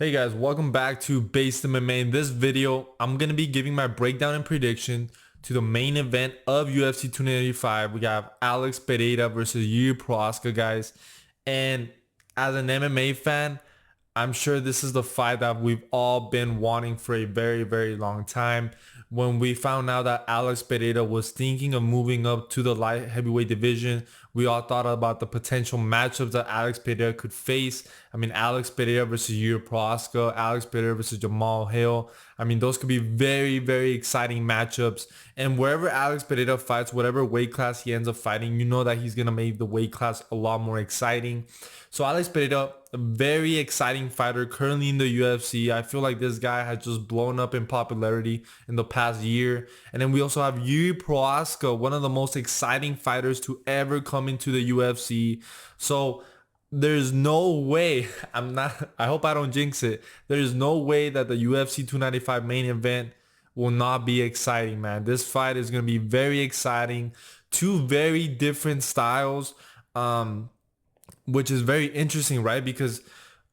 Hey guys, welcome back to Based MMA. In this video, I'm going to be giving my breakdown and prediction to the main event of UFC 285. We got Alex Pereira versus Jiri Prochazka, guys. And as an MMA fan, I'm sure this is the fight that we've all been wanting for a very, very long time. When we found out that Alex Pereira was thinking of moving up to the light heavyweight division, we all thought about the potential matchups that Alex Pereira could face. I mean, Alex Pereira versus Jiri Prochazka, Alex Pereira versus Jamal Hill. I mean, those could be very, very exciting matchups. And wherever Alex Pereira fights, whatever weight class he ends up fighting, you know that he's going to make the weight class a lot more exciting. So Alex Pereira, a very exciting fighter currently in the UFC. I feel like this guy has just blown up in popularity in the past year. And then we also have Jiri Prochazka, one of the most exciting fighters to ever come into the UFC. So there's no way, I hope I don't jinx it. There's no way that the UFC 295 main event will not be exciting, man. This fight is going to be very exciting. Two very different styles. Which is very interesting, right? Because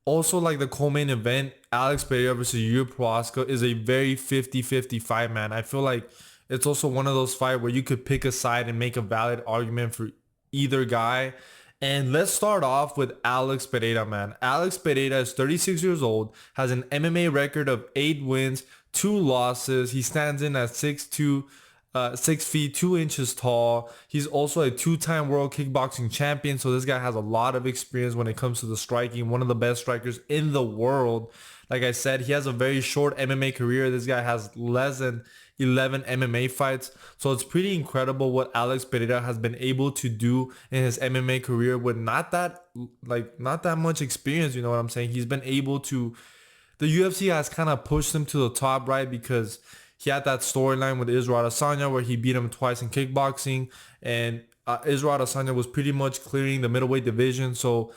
also like the co-main event, Alex Pereira versus Jiri Prochazka is a very 50-50 fight, man. I feel like it's also one of those fights where you could pick a side and make a valid argument for either guy. And let's start off with Alex Pereira, man. Alex Pereira is 36 years old, has an MMA record of 8 wins, 2 losses. He stands in at 6'2", 6 feet 2 inches tall. He's also a 2-time world kickboxing champion. So this guy has a lot of experience when it comes to the striking. One of the best strikers in the world. Like I said, he has a very short MMA career. This guy has less than 11 MMA fights. So it's pretty incredible what Alex Pereira has been able to do in his MMA career with not that much experience. You know what I'm saying? He's been able to, the UFC has kind of pushed him to the top, right? Because he had that storyline with Israel Adesanya where he beat him twice in kickboxing, and Israel Adesanya was pretty much clearing the middleweight division. So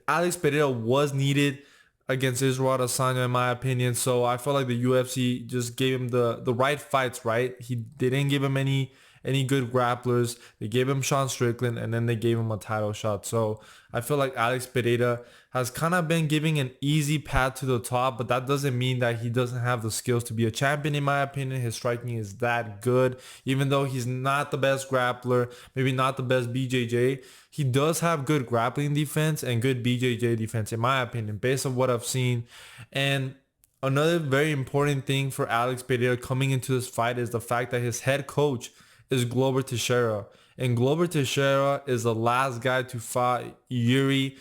Alex Pereira was needed against Israel Adesanya in my opinion. So I felt like the UFC just gave him the right fights, right? They didn't give him any good grapplers. They gave him Sean Strickland, and then they gave him a title shot. So I feel like Alex Pereira has kind of been giving an easy path to the top, but that doesn't mean that he doesn't have the skills to be a champion. In my opinion, his striking is that good. Even though he's not the best grappler, maybe not the best BJJ, he does have good grappling defense and good BJJ defense, in my opinion, based on what I've seen. And another very important thing for Alex Pereira coming into this fight is the fact that his head coach is Glover Teixeira. And Glover Teixeira is the last guy to fight Jiri.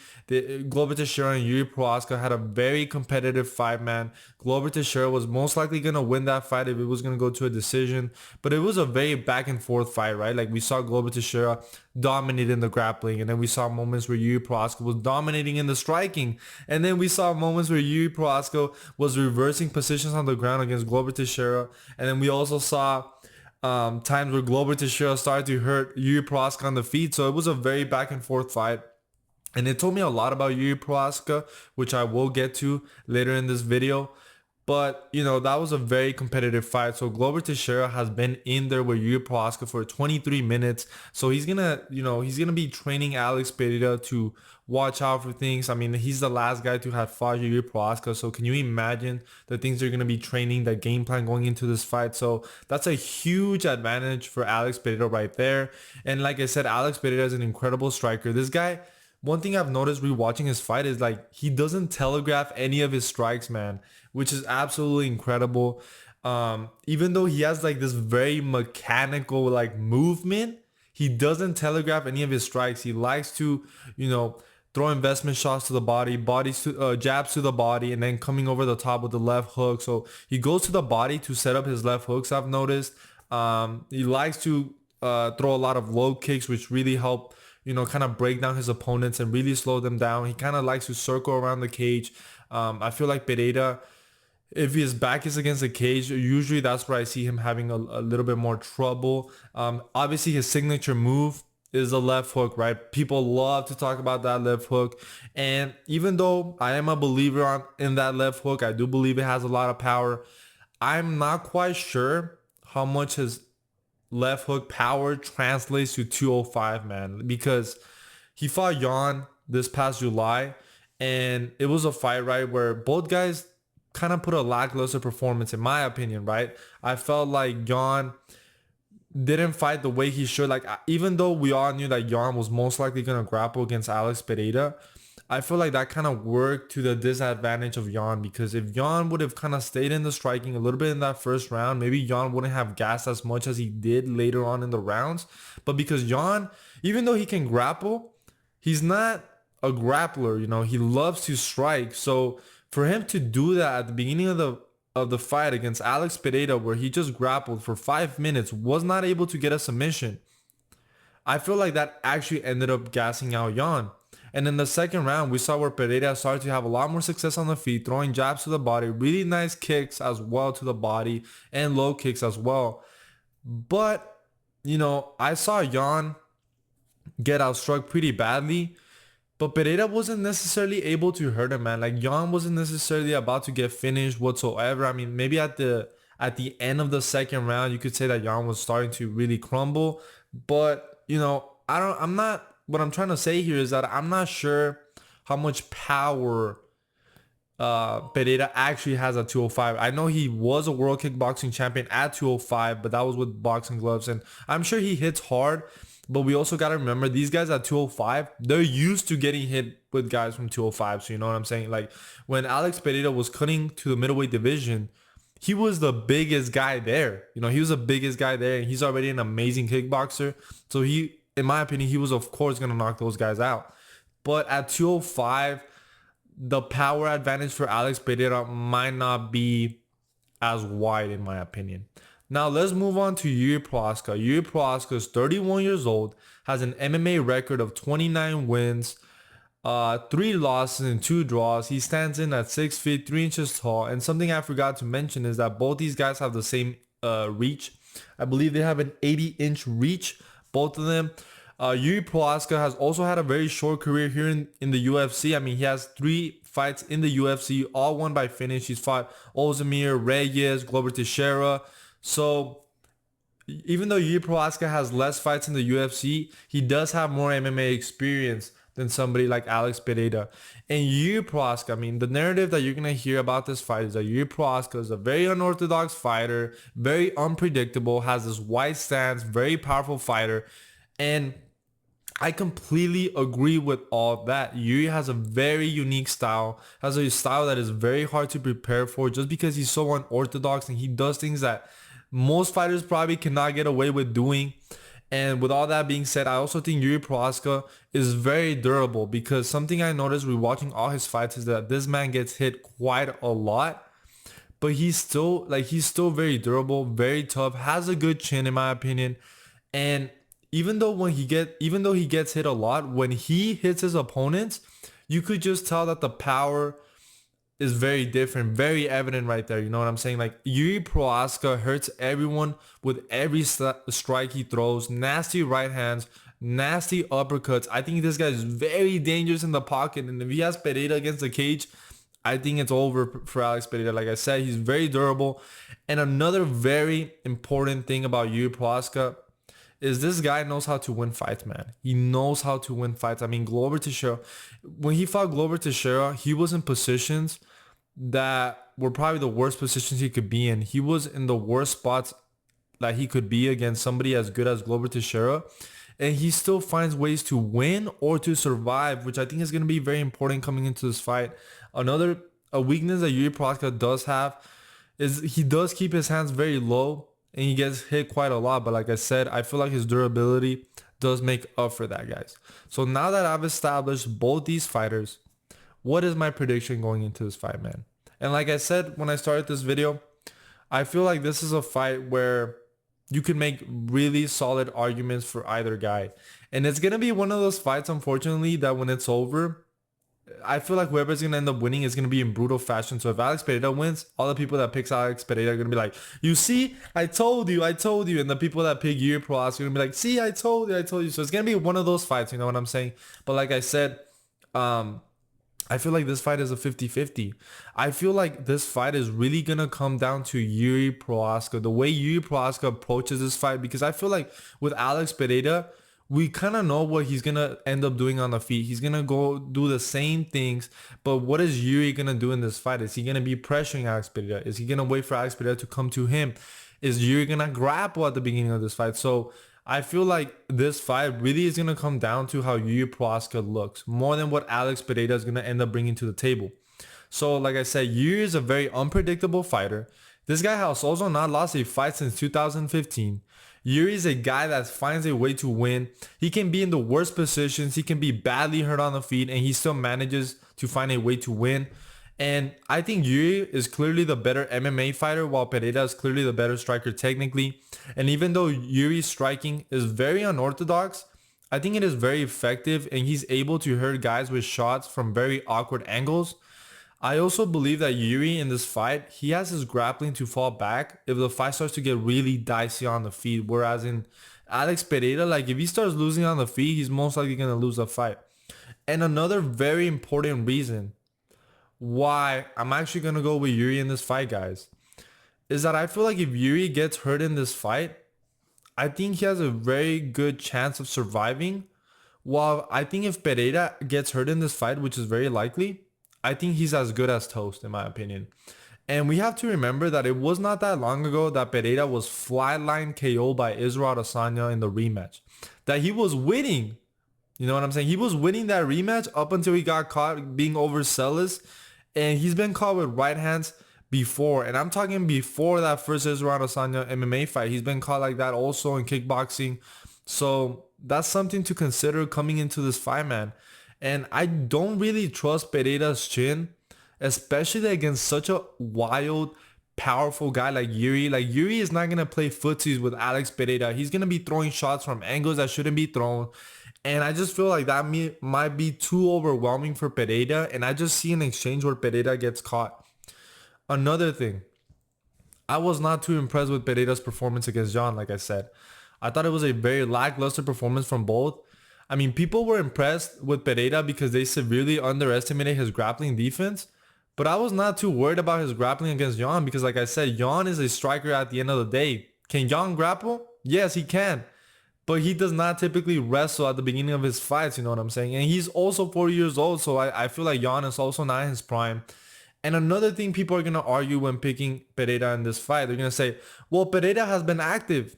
Glover Teixeira and Jiri Prochazka had a very competitive fight, man. Glover Teixeira was most likely going to win that fight if it was going to go to a decision. But it was a very back and forth fight, right? Like we saw Glover Teixeira dominate in the grappling. And then we saw moments where Jiri Prochazka was dominating in the striking. And then we saw moments where Jiri Prochazka was reversing positions on the ground against Glover Teixeira. And then we also saw times where Glover Teixeira started to hurt Jiri Prochazka on the feet. So it was a very back and forth fight. And it told me a lot about Jiri Prochazka, which I will get to later in this video. But, you know, that was a very competitive fight. So Glover Teixeira has been in there with Jiri Prochazka for 23 minutes. So he's going to, he's going to be training Alex Pereira to watch out for things. I mean, he's the last guy to have fought Jiri Prochazka. So can you imagine the things they're going to be training, the game plan going into this fight? So that's a huge advantage for Alex Pereira right there. And like I said, Alex Pereira is an incredible striker. This guy, one thing I've noticed rewatching his fight is like he doesn't telegraph any of his strikes, man, which is absolutely incredible. Even though he has like this very mechanical like movement, he doesn't telegraph any of his strikes. He likes to, throw investment shots to the body, jabs to the body, and then coming over the top with the left hook. So he goes to the body to set up his left hooks, I've noticed. He likes to throw a lot of low kicks, which really help kind of break down his opponents and really slow them down. He kind of likes to circle around the cage. I feel like Pereira, if his back is against the cage, usually that's where I see him having a little bit more trouble. Obviously, his signature move is a left hook, right? People love to talk about that left hook. And even though I am a believer in that left hook, I do believe it has a lot of power. I'm not quite sure how much his left hook power translates to 205, man, because he fought Jan this past July, And it was a fight, right, where both guys kind of put a lackluster performance, in my opinion, right? I felt like Jan didn't fight the way he should. Like, even though we all knew that Jan was most likely going to grapple against Alex Pereira, I feel like that kind of worked to the disadvantage of Jan, because if Jan would have kind of stayed in the striking a little bit in that first round, maybe Jan wouldn't have gassed as much as he did later on in the rounds. But because Jan, even though he can grapple, he's not a grappler, you know, he loves to strike. So for him to do that at the beginning of the fight against Alex Pereira, where he just grappled for 5 minutes, was not able to get a submission, I feel like that actually ended up gassing out Jan. And in the second round, we saw where Pereira started to have a lot more success on the feet, throwing jabs to the body, really nice kicks as well to the body, and low kicks as well. But, you know, I saw Jan get outstruck pretty badly, but Pereira wasn't necessarily able to hurt him, man. Like, Jan wasn't necessarily about to get finished whatsoever. I mean, maybe at the end of the second round, you could say that Jan was starting to really crumble. But, you know, what I'm trying to say here is that I'm not sure how much power Pereira actually has at 205. I know he was a world kickboxing champion at 205, but that was with boxing gloves. And I'm sure he hits hard, but we also got to remember these guys at 205, they're used to getting hit with guys from 205. So you know what I'm saying? Like, when Alex Pereira was cutting to the middleweight division, he was the biggest guy there. You know, he was the biggest guy there, and he's already an amazing kickboxer. So he, in my opinion, he was of course going to knock those guys out. But at 205, the power advantage for Alex Pereira might not be as wide, in my opinion. Now let's move on to Jiri Prochazka. Jiri Prochazka is 31 years old, has an MMA record of 29 wins, 3 losses and 2 draws. He stands in at 6 feet 3 inches tall. And something I forgot to mention is that both these guys have the same reach. I believe they have an 80-inch reach, both of them. Jiri Prochazka has also had a very short career here in the UFC. I mean, he has 3 fights in the UFC, all won by finish. He's fought Ozdemir, Reyes, Glover Teixeira. So even though Jiri Prochazka has less fights in the UFC, he does have more MMA experience than somebody like Alex Pereira. And Jiri Prochazka, I mean, the narrative that you're going to hear about this fight is that Jiri Prochazka is a very unorthodox fighter, very unpredictable, has this wide stance, very powerful fighter. And I completely agree with all that. Jiri has a very unique style, has a style that is very hard to prepare for just because he's so unorthodox and he does things that most fighters probably cannot get away with doing. And with all that being said, I also think Jiri Prochazka is very durable, because something I noticed rewatching all his fights is that this man gets hit quite a lot, but he's still very durable, very tough, has a good chin in my opinion. And even though he gets hit a lot, when he hits his opponents, you could just tell that the power is very different, very evident right there. You know what I'm saying? Like, Jiri Prochazka hurts everyone with every strike he throws. Nasty right hands, nasty uppercuts. I think this guy is very dangerous in the pocket, and if he has Pereira against the cage, I think it's over for Alex Pereira. Like I said, he's very durable. And another very important thing about Jiri Prochazka is this guy knows how to win fights, man. He knows how to win fights. I mean, Glover Teixeira, when he fought Glover Teixeira, he was in positions that were probably the worst positions he could be in. He was in the worst spots that he could be against somebody as good as Glover Teixeira. And he still finds ways to win or to survive, which I think is going to be very important coming into this fight. A weakness that Jiri Prochazka does have is he does keep his hands very low, and he gets hit quite a lot. But like I said, I feel like his durability does make up for that, guys. So now that I've established both these fighters, what is my prediction going into this fight, man? And like I said when I started this video, I feel like this is a fight where you can make really solid arguments for either guy. And it's going to be one of those fights, unfortunately, that when it's over, I feel like whoever's going to end up winning is going to be in brutal fashion. So if Alex Pereira wins, all the people that picks Alex Pereira are going to be like, you see, I told you. And the people that pick Jiri Prochazka are going to be like, see, I told you. So it's going to be one of those fights, you know what I'm saying? But like I said, I feel like this fight is a 50-50. I feel like this fight is really going to come down to Jiri Prochazka, the way Jiri Prochazka approaches this fight, because I feel like with Alex Pereira, we kind of know what he's gonna end up doing on the feet. He's gonna go do the same things, but what is Jiri gonna do in this fight? Is he gonna be pressuring Alex Pereira? Is he gonna wait for Alex Pereira to come to him? Is Jiri gonna grapple at the beginning of this fight? So I feel like this fight really is gonna come down to how Jiri Prochazka looks more than what Alex Pereira is gonna end up bringing to the table. So like I said, Jiri is a very unpredictable fighter. This guy has also not lost a fight since 2015. Jiri is a guy that finds a way to win. He can be in the worst positions. He can be badly hurt on the feet and he still manages to find a way to win. And I think Jiri is clearly the better MMA fighter while Pereira is clearly the better striker technically. And even though Jiri's striking is very unorthodox, I think it is very effective and he's able to hurt guys with shots from very awkward angles. I also believe that Jiri in this fight, he has his grappling to fall back if the fight starts to get really dicey on the feet. Whereas in Alex Pereira, like if he starts losing on the feet, he's most likely going to lose the fight. And another very important reason why I'm actually going to go with Jiri in this fight, guys, is that I feel like if Jiri gets hurt in this fight, I think he has a very good chance of surviving. While I think if Pereira gets hurt in this fight, which is very likely, I think he's as good as toast in my opinion. And we have to remember that it was not that long ago that Pereira was flatline KO by Israel Adesanya in the rematch. That he was winning. You know what I'm saying? He was winning that rematch up until he got caught being overzealous. And he's been caught with right hands before. And I'm talking before that first Israel Adesanya MMA fight. He's been caught like that also in kickboxing. So that's something to consider coming into this fight, man. And I don't really trust Pereira's chin, especially against such a wild, powerful guy like Jiri. Like Jiri is not going to play footsies with Alex Pereira. He's going to be throwing shots from angles that shouldn't be thrown. And I just feel like that might be too overwhelming for Pereira. And I just see an exchange where Pereira gets caught. Another thing, I was not too impressed with Pereira's performance against John, like I said. I thought it was a very lackluster performance from both. I mean, people were impressed with Pereira because they severely underestimated his grappling defense. But I was not too worried about his grappling against Jan because like I said, Jan is a striker at the end of the day. Can Jan grapple? Yes, he can. But he does not typically wrestle at the beginning of his fights, you know what I'm saying? And he's also 40 years old, so I feel like Jan is also not in his prime. And another thing people are going to argue when picking Pereira in this fight, they're going to say, well, Pereira has been active.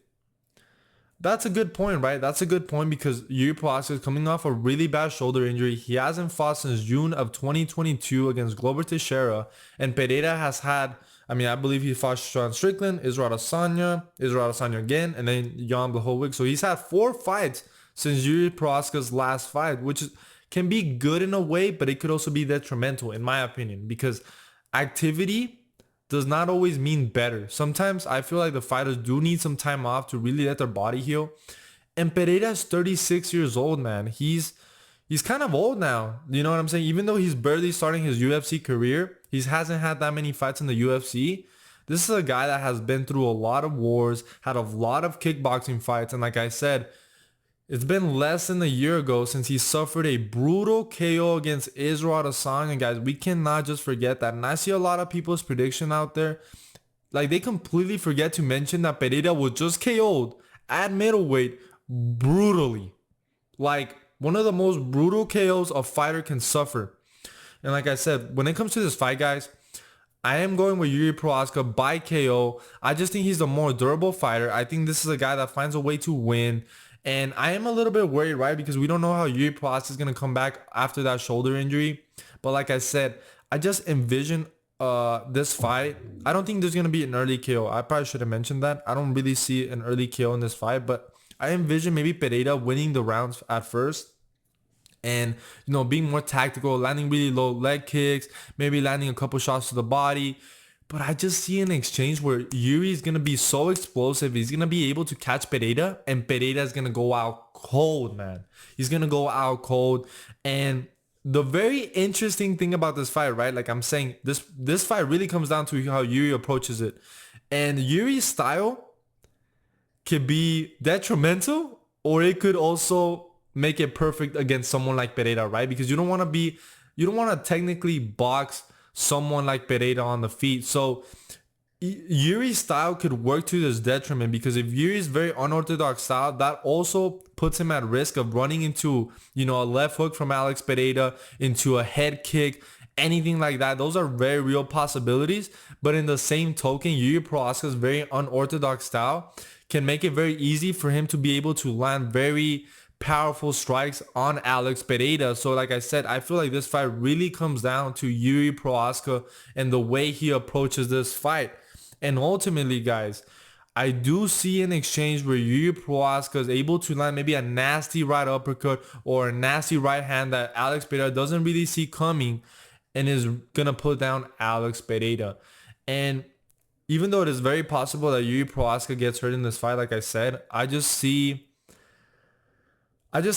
That's a good point, right? That's a good point because Jiri Prochazka is coming off a really bad shoulder injury. He hasn't fought since June of 2022 against Glover Teixeira. And Pereira has had, I believe he fought Sean Strickland, Israel Adesanya again, and then Jan Blachowicz. So he's had 4 fights since Jiri Prochazka's last fight, which can be good in a way, but it could also be detrimental in my opinion because activity does not always mean better. Sometimes I feel like the fighters do need some time off to really let their body heal. And Pereira is 36 years old, man. He's kind of old now. You know what I'm saying? Even though he's barely starting his UFC career, he hasn't had that many fights in the UFC. This is a guy that has been through a lot of wars, had a lot of kickboxing fights. And like I said, it's been less than a year ago since he suffered a brutal KO against Israel Adesanya, guys. We cannot just forget that. And I see a lot of people's prediction out there. Like, they completely forget to mention that Pereira was just KO'd at middleweight brutally. Like, one of the most brutal KOs a fighter can suffer. And like I said, when it comes to this fight, guys, I am going with Jiri Prochazka by KO. I just think he's the more durable fighter. I think this is a guy that finds a way to win. And I am a little bit worried, right? Because we don't know how Jiri Prochazka is going to come back after that shoulder injury. But like I said, I just envision this fight. I don't think there's going to be an early KO. I probably should have mentioned that. I don't really see an early KO in this fight. But I envision maybe Pereira winning the rounds at first. And, being more tactical, landing really low leg kicks, maybe landing a couple shots to the body. But I just see an exchange where Jiri is going to be so explosive. He's going to be able to catch Pereira. And Pereira is going to go out cold, man. He's going to go out cold. And the very interesting thing about this fight, right? Like I'm saying, this fight really comes down to how Jiri approaches it. And Jiri's style could be detrimental. Or it could also make it perfect against someone like Pereira, right? Because you don't want to technically box someone like Pereira on the feet. So Yuri's style could work to his detriment, because if Yuri's very unorthodox style, that also puts him at risk of running into, you know, a left hook from Alex Pereira, into a head kick, anything like that. Those are very real possibilities. But in the same token, Jiri Prochazka's very unorthodox style can make it very easy for him to be able to land very powerful strikes on Alex Pereira. So like I said, I feel like this fight really comes down to Jiri Prochazka and the way he approaches this fight. And ultimately, guys, I do see an exchange where Jiri Prochazka is able to land maybe a nasty right uppercut or a nasty right hand that Alex Pereira doesn't really see coming, and is going to put down Alex Pereira. And even though it is very possible that Jiri Prochazka gets hurt in this fight, like I said, I just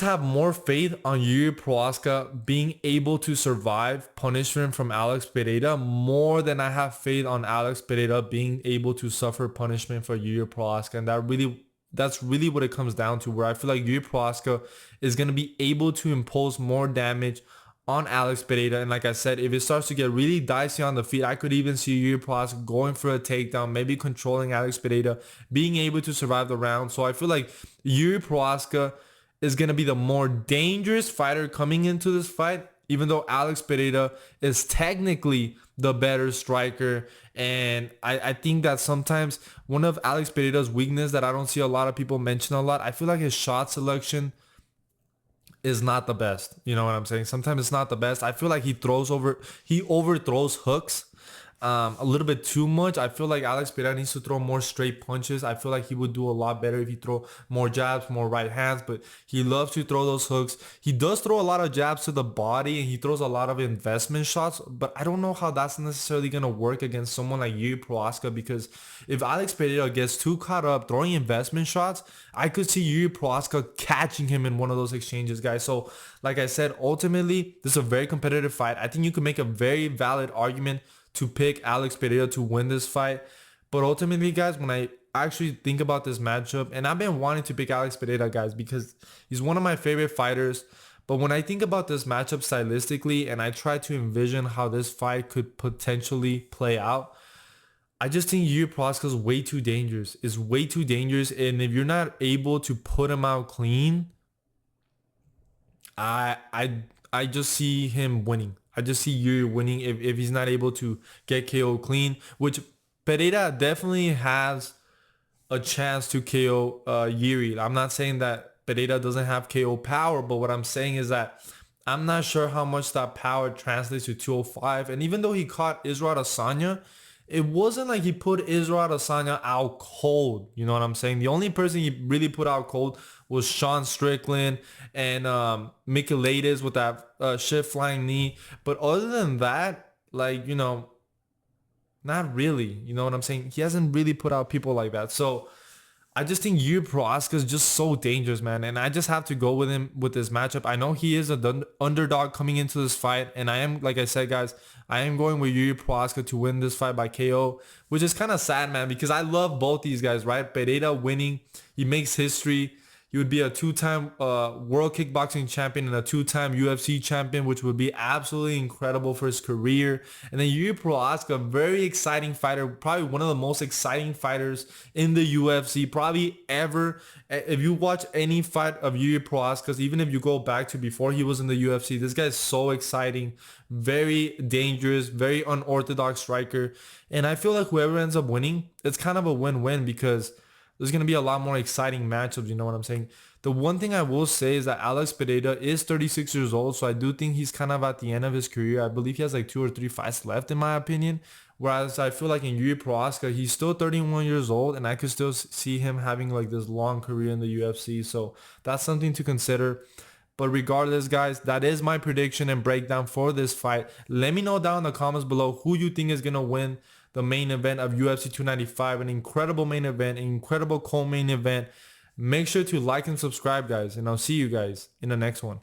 have more faith on Jiri Prochazka being able to survive punishment from Alex Pereira more than I have faith on Alex Pereira being able to suffer punishment for Jiri Prochazka. And that's really what it comes down to, where I feel like Jiri Prochazka is going to be able to impose more damage on Alex Pereira. And like I said, if it starts to get really dicey on the feet, I could even see Jiri Prochazka going for a takedown, maybe controlling Alex Pereira, being able to survive the round. So I feel like Jiri Prochazka is going to be the more dangerous fighter coming into this fight, even though Alex Pereira is technically the better striker. And I think that sometimes one of Alex Pereira's weakness that I don't see a lot of people mention a lot, I feel like his shot selection is not the best. You know what I'm saying? Sometimes it's not the best. I feel like he overthrows hooks a little bit too much. I feel like Alex Pereira needs to throw more straight punches. I feel like he would do a lot better if he throw more jabs, more right hands, but he loves to throw those hooks. He does throw a lot of jabs to the body, and he throws a lot of investment shots, but I don't know how that's necessarily going to work against someone like Jiri Prochazka, because if Alex Pereira gets too caught up throwing investment shots, I could see Jiri Prochazka catching him in one of those exchanges, guys. So like I said, ultimately, this is a very competitive fight. I think you can make a very valid argument to pick Alex Pereira to win this fight. But ultimately, guys, when I actually think about this matchup, and I've been wanting to pick Alex Pereira, guys, because he's one of my favorite fighters. But when I think about this matchup stylistically, and I try to envision how this fight could potentially play out, I just think Jiri Prochazka is way too dangerous. Is way too dangerous. And if you're not able to put him out clean, I just see him winning. I just see Jiri winning if he's not able to get KO clean, which Pereira definitely has a chance to KO Jiri. I'm not saying that Pereira doesn't have KO power, but what I'm saying is that I'm not sure how much that power translates to 205. And even though he caught Israel Adesanya, it wasn't like he put Israel Adesanya out cold. You know what I'm saying? The only person he really put out cold was Sean Strickland and Michailidis with that shift flying knee. But other than that, like, you know, not really. You know what I'm saying? He hasn't really put out people like that. So I just think Jiri Prochazka is just so dangerous, man. And I just have to go with him with this matchup. I know he is an underdog coming into this fight. And I am, like I said, guys, I am going with Jiri Prochazka to win this fight by KO, which is kind of sad, man, because I love both these guys, right? Pereira winning, he makes history. He would be a two-time world kickboxing champion and a two-time UFC champion, which would be absolutely incredible for his career. And then Jiri Prochazka, very exciting fighter, probably one of the most exciting fighters in the UFC, probably ever. If you watch any fight of Jiri Prochazka, even if you go back to before he was in the UFC, this guy is so exciting, very dangerous, very unorthodox striker. And I feel like whoever ends up winning, it's kind of a win-win, because there's going to be a lot more exciting matchups, you know what I'm saying? The one thing I will say is that Alex Pereira is 36 years old, so I do think he's kind of at the end of his career. I believe he has like 2 or 3 fights left, in my opinion. Whereas I feel like in Jiri Prochazka, he's still 31 years old, and I could still see him having like this long career in the UFC. So that's something to consider. But regardless, guys, that is my prediction and breakdown for this fight. Let me know down in the comments below who you think is going to win the main event of UFC 295, an incredible main event, an incredible co-main event. Make sure to like and subscribe, guys, and I'll see you guys in the next one.